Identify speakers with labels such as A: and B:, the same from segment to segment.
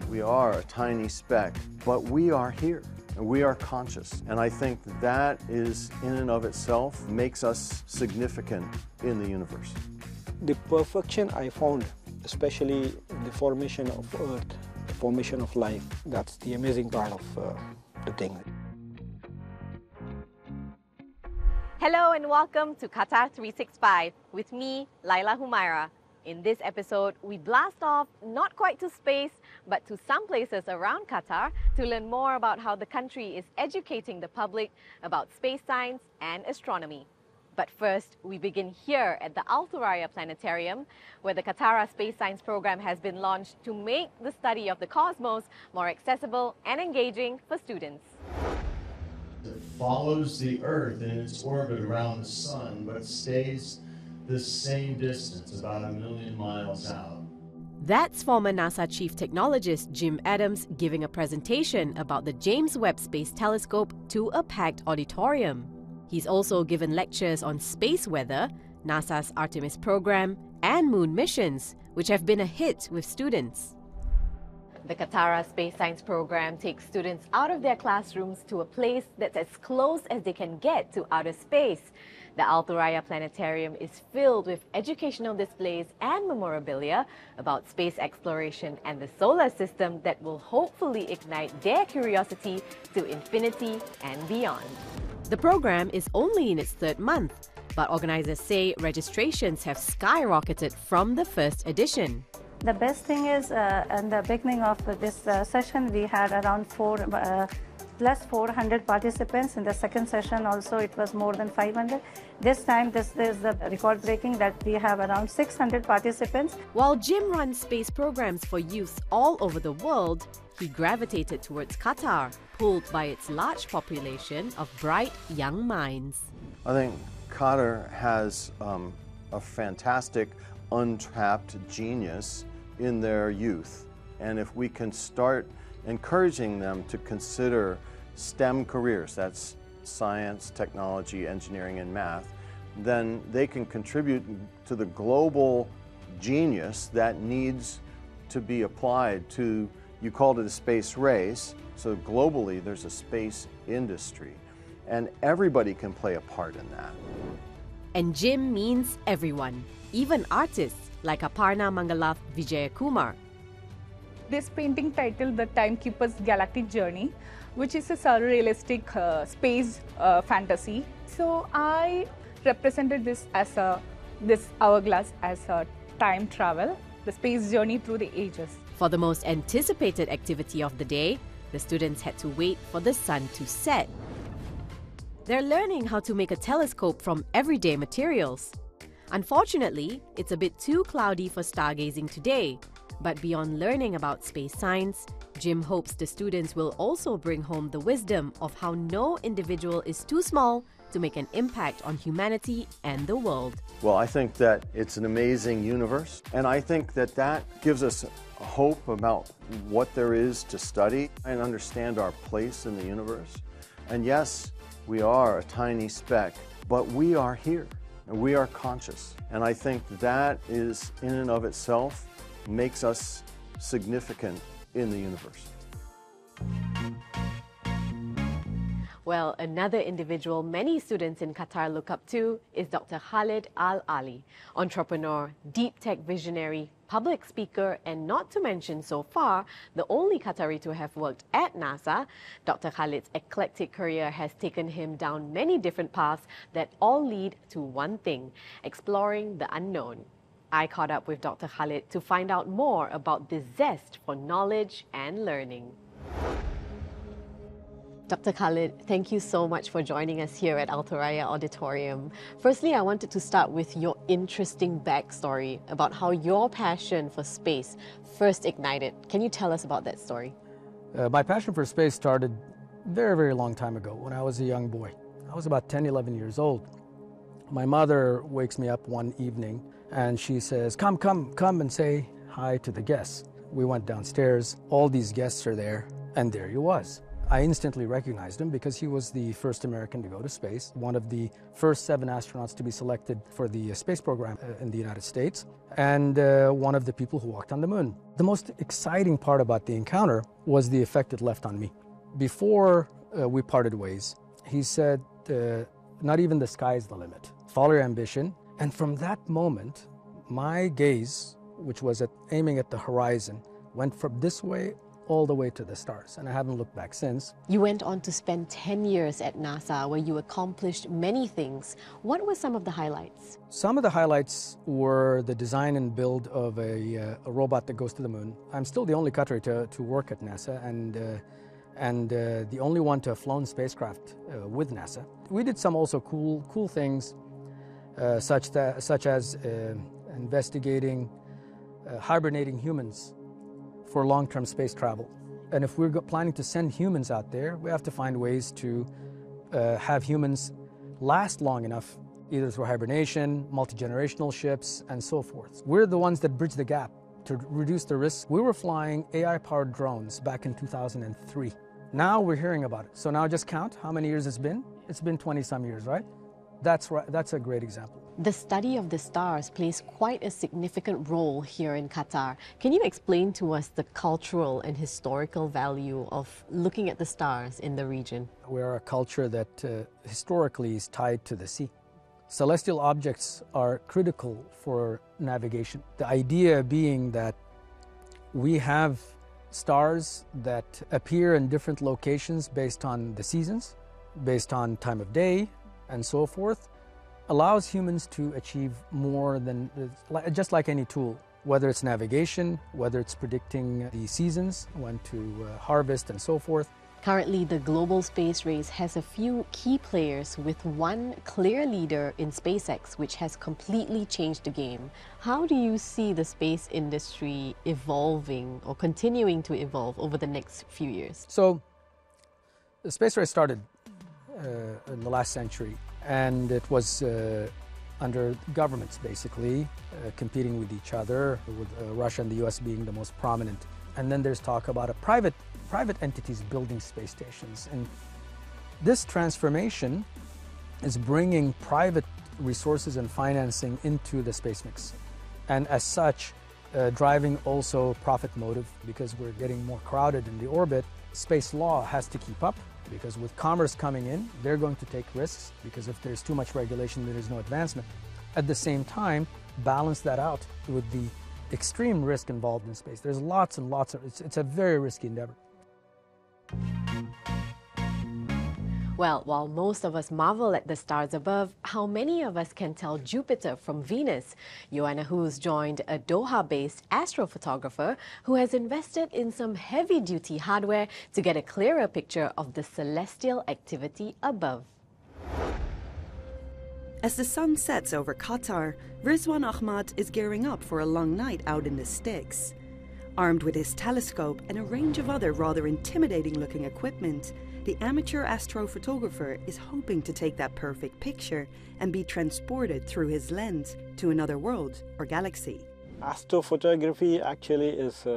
A: we are a tiny speck, but we are here. And we are conscious. And I think that is, in and of itself, makes us significant in the universe.
B: The perfection I found, especially the formation of Earth, the formation of life, that's the amazing part of the thing.
C: Hello and welcome to Qatar 365 with me, Laila Humaira. In this episode, we blast off not quite to space, but to some places around Qatar to learn more about how the country is educating the public about space science and astronomy. But first, we begin here at the Al Thuraya Planetarium, where the Qatar Space Science Program has been launched to make the study of the cosmos more accessible and engaging for students.
A: It follows the Earth in its orbit around the Sun, but stays the same distance, about 1 million miles out.
C: That's former NASA Chief Technologist Jim Adams giving a presentation about the James Webb Space Telescope to a packed auditorium. He's also given lectures on space weather, NASA's Artemis program, and moon missions, which have been a hit with students. The Qatar Space Science Program takes students out of their classrooms to a place that's as close as they can get to outer space. The Al Thuraya Planetarium is filled with educational displays and memorabilia about space exploration and the solar system that will hopefully ignite their curiosity to infinity and beyond. The program is only in its third month, but organizers say registrations have skyrocketed from the first edition.
D: The best thing is, in the beginning of this session, we had around plus 400 participants. In the second session also, it was more than 500. This time, this is the record breaking that we have around 600 participants.
C: While Jim runs space programs for youths all over the world, he gravitated towards Qatar, pulled by its large population of bright young minds.
A: I think Qatar has a fantastic, untapped genius in their youth. And if we can start encouraging them to consider STEM careers, that's science, technology, engineering, and math, then they can contribute to the global genius that needs to be applied to, you called it a space race, so globally there's a space industry, and everybody can play a part in that.
C: And Jim means everyone, even artists like Aparna Mangalath Vijayakumar.
E: This painting titled The Timekeeper's Galactic Journey, which is a surrealistic space fantasy. So I represented this as this hourglass as a time travel, the space journey through the ages.
C: For the most anticipated activity of the day, the students had to wait for the sun to set. They're learning how to make a telescope from everyday materials. Unfortunately, it's a bit too cloudy for stargazing today. But beyond learning about space science, Jim hopes the students will also bring home the wisdom of how no individual is too small to make an impact on humanity and the world.
A: Well, I think that it's an amazing universe, and I think that that gives us hope about what there is to study and understand our place in the universe. And yes, we are a tiny speck, but we are here, and we are conscious. And I think that is, in and of itself, makes us significant in the universe.
C: Well, another individual many students in Qatar look up to is Dr. Khalid Al-Ali, entrepreneur, deep tech visionary, public speaker, and not to mention so far, the only Qatari to have worked at NASA. Dr. Khalid's eclectic career has taken him down many different paths that all lead to one thing: exploring the unknown. I caught up with Dr. Khalid to find out more about this zest for knowledge and learning. Dr. Khalid, thank you so much for joining us here at Al Thuraya Auditorium. Firstly, I wanted to start with your interesting backstory about how your passion for space first ignited. Can you tell us about that story?
B: My passion for space started very, very long time ago when I was a young boy. I was about 10, 11 years old. My mother wakes me up one evening and she says, come and say hi to the guests. We went downstairs, all these guests are there, and there he was. I instantly recognized him because he was the first American to go to space, one of the first 7 astronauts to be selected for the space program in the United States, and one of the people who walked on the moon. The most exciting part about the encounter was the effect it left on me. Before we parted ways, he said, not even the sky is the limit. Follow your ambition. And from that moment, my gaze, which was aiming at the horizon, went from this way all the way to the stars, and I haven't looked back since.
C: You went on to spend 10 years at NASA, where you accomplished many things. What were some of the highlights?
B: Some of the highlights were the design and build of a robot that goes to the moon. I'm still the only Qatari to work at NASA, and the only one to have flown spacecraft with NASA. We did some also cool things, such as investigating hibernating humans for long-term space travel. And if we're planning to send humans out there, we have to find ways to have humans last long enough, either through hibernation, multi-generational ships, and so forth. We're the ones that bridge the gap to reduce the risk. We were flying AI-powered drones back in 2003. Now we're hearing about it. So now just count how many years it's been. It's been 20-some years, right? That's right. That's a great example.
C: The study of the stars plays quite a significant role here in Qatar. Can you explain to us the cultural and historical value of looking at the stars in the region?
B: We are a culture that historically is tied to the sea. Celestial objects are critical for navigation. The idea being that we have stars that appear in different locations based on the seasons, based on time of day, and so forth, allows humans to achieve more than, just like any tool, whether it's navigation, whether it's predicting the seasons, when to harvest, and so forth.
C: Currently, the global space race has a few key players, with one clear leader in SpaceX, which has completely changed the game. How do you see the space industry evolving or continuing to evolve over the next few years?
B: So, the space race started in the last century, and it was under governments basically competing with each other, with Russia and the US being the most prominent. And then there's talk about private entities building space stations. And this transformation is bringing private resources and financing into the space mix. And as such, driving also profit motive, because we're getting more crowded in the orbit. Space law has to keep up, because with commerce coming in, they're going to take risks, because if there's too much regulation, there is no advancement. At the same time, balance that out with the extreme risk involved in space. There's lots and lots of, it's a very risky endeavor.
C: Well, while most of us marvel at the stars above, how many of us can tell Jupiter from Venus? Joanna Hoos joined a Doha-based astrophotographer who has invested in some heavy-duty hardware to get a clearer picture of the celestial activity above.
F: As the sun sets over Qatar, Rizwan Ahmad is gearing up for a long night out in the sticks. Armed with his telescope and a range of other rather intimidating-looking equipment, the amateur astrophotographer is hoping to take that perfect picture and be transported through his lens to another world or galaxy.
G: Astrophotography actually is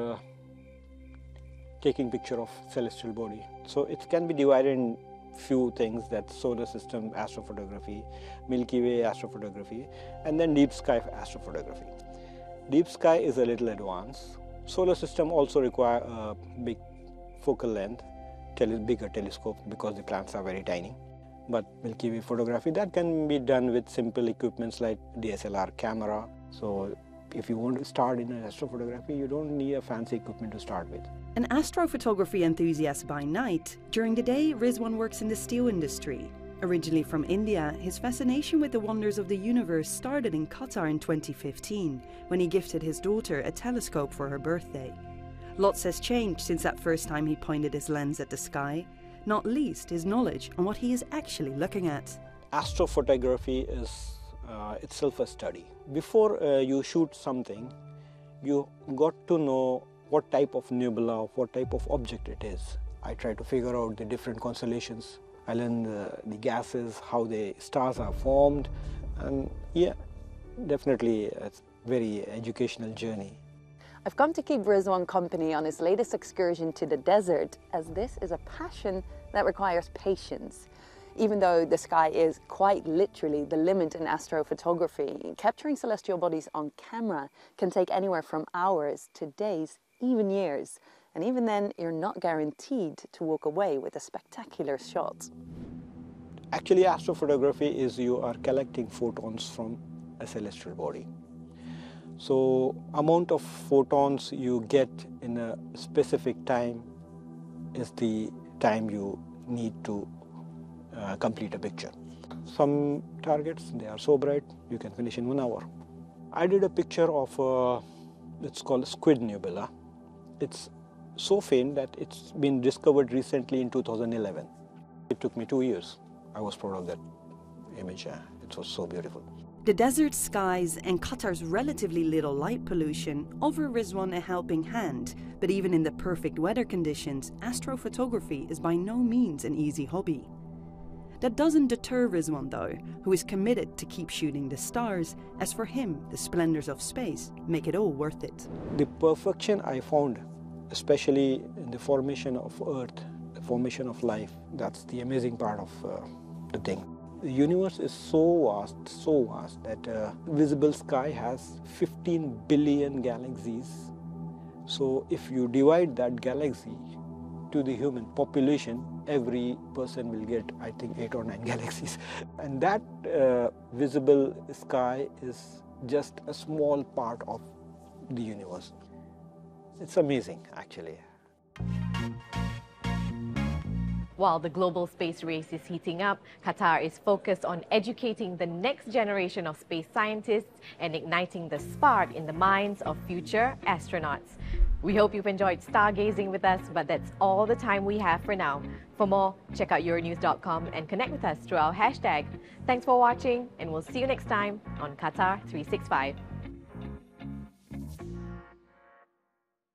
G: taking picture of celestial body. So it can be divided in few things, that solar system astrophotography, Milky Way astrophotography, and then deep sky astrophotography. Deep sky is a little advanced. Solar system also require a big focal length, bigger telescope, because the planets are very tiny. But Milky Way photography, that can be done with simple equipments like DSLR camera. So if you want to start in astrophotography, you don't need a fancy equipment to start with.
F: An astrophotography enthusiast by night, during the day Rizwan works in the steel industry. Originally from India, his fascination with the wonders of the universe started in Qatar in 2015, when he gifted his daughter a telescope for her birthday. Lots has changed since that first time he pointed his lens at the sky, not least his knowledge on what he is actually looking at.
G: Astrophotography is itself a study. Before you shoot something, you got to know what type of nebula, what type of object it is. I try to figure out the different constellations. I learn the gases, how the stars are formed, and yeah, definitely it's a very educational journey.
H: I've come to keep Rizwan company on his latest excursion to the desert, as this is a passion that requires patience. Even though the sky is quite literally the limit in astrophotography, capturing celestial bodies on camera can take anywhere from hours to days, even years. And even then, you're not guaranteed to walk away with a spectacular shot.
G: Actually, astrophotography is you are collecting photons from a celestial body. So, amount of photons you get in a specific time is the time you need to complete a picture. Some targets, they are so bright, you can finish in 1 hour. I did a picture of, it's called Squid Nebula. It's so faint that it's been discovered recently in 2011. It took me 2 years. I was proud of that image. It was so beautiful.
F: The desert skies and Qatar's relatively little light pollution offer Rizwan a helping hand, but even in the perfect weather conditions, astrophotography is by no means an easy hobby. That doesn't deter Rizwan though, who is committed to keep shooting the stars, as for him, the splendors of space make it all worth it.
G: The perfection I found, especially in the formation of Earth, the formation of life, that's the amazing part of the thing. The universe is so vast that visible sky has 15 billion galaxies. So if you divide that galaxy to the human population, every person will get, I think, 8 or 9 galaxies. And that visible sky is just a small part of the universe. It's amazing, actually.
C: While the global space race is heating up, Qatar is focused on educating the next generation of space scientists and igniting the spark in the minds of future astronauts. We hope you've enjoyed stargazing with us, but that's all the time we have for now. For more, check out euronews.com and connect with us through our hashtag. Thanks for watching, and we'll see you next time on Qatar 365.